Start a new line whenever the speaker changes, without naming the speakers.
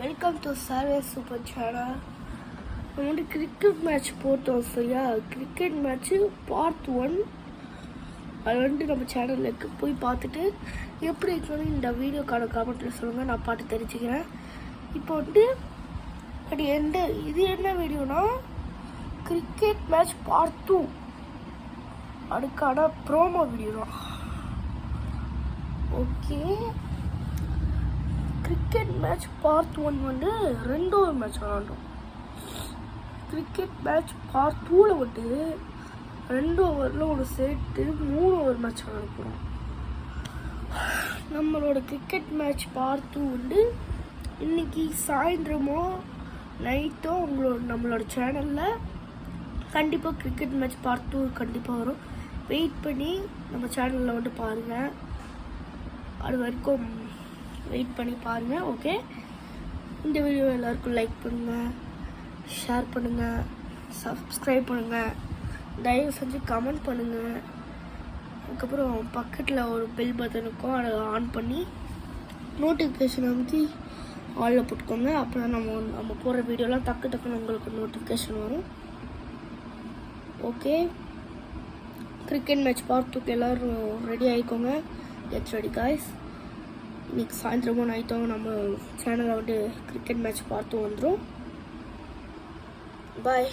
Welcome to survey super channel. நம்ம வந்து cricket match போட்டோம் சரியா. கிரிக்கெட் மேட்ச்சு பார்ட் 1 அது வந்து நம்ம சேனலுக்கு போய் பார்த்துட்டு எப்படி இருக்கணும் இந்த வீடியோக்கான கமெண்ட்டில் சொல்லுங்கள், நான் பார்த்து தெரிஞ்சுக்கிறேன். இப்போ வந்து இது என்ன வீடியோனா கிரிக்கெட் மேட்ச் பார்ட் 2 அதுக்கான ப்ரோமோ வீடியோ தான். ஓகே, கிரிக்கெட் மேட்ச் பார்ட் 1 வந்து 2 ஓவர் மேட்ச் விளாண்டோம். கிரிக்கெட் மேட்ச் பார்ட் 2ல் வந்து 2 ஓவரில் ஒரு சேர்த்து 3 ஓவர் மேட்ச் விளாடுறோம். நம்மளோட கிரிக்கெட் மேட்ச் பார்ட் 2 வந்து இன்னைக்கு சாயந்தரமோ நைட்டோ நம்மளோட சேனலில் கண்டிப்பாக கிரிக்கெட் மேட்ச் பார்ட் 2 கண்டிப்பாக வரும். வெயிட் பண்ணி நம்ம சேனலில் வந்து பாருங்கள். அது வரைக்கும் வெயிட் பண்ணி பாருங்கள். ஓகே, இந்த வீடியோ எல்லாருக்கும் லைக் பண்ணுங்கள், ஷேர் பண்ணுங்கள், சப்ஸ்கிரைப் பண்ணுங்கள், தயவு செஞ்சு கமெண்ட் பண்ணுங்கள். அதுக்கப்புறம் பக்கத்தில் ஒரு பெல் பட்டனுக்கும் அதை ஆன் பண்ணி நோட்டிஃபிகேஷன் வந்து ஆலில் போட்டுக்கோங்க. அப்புறம் நம்ம போகிற வீடியோலாம் டக்குன்னு உங்களுக்கு நோட்டிஃபிகேஷன் வரும். ஓகே, கிரிக்கெட் மேட்ச் பார்ட் 2க்கு எல்லோரும் ரெடி ஆகிக்கோங்க. Gets ready guys. இன்னைக்கு சாயந்தரமும் நைட்டும் நம்ம சேனலில் வந்து கிரிக்கெட் மேட்ச் பார்த்து வந்துடும். பாய்.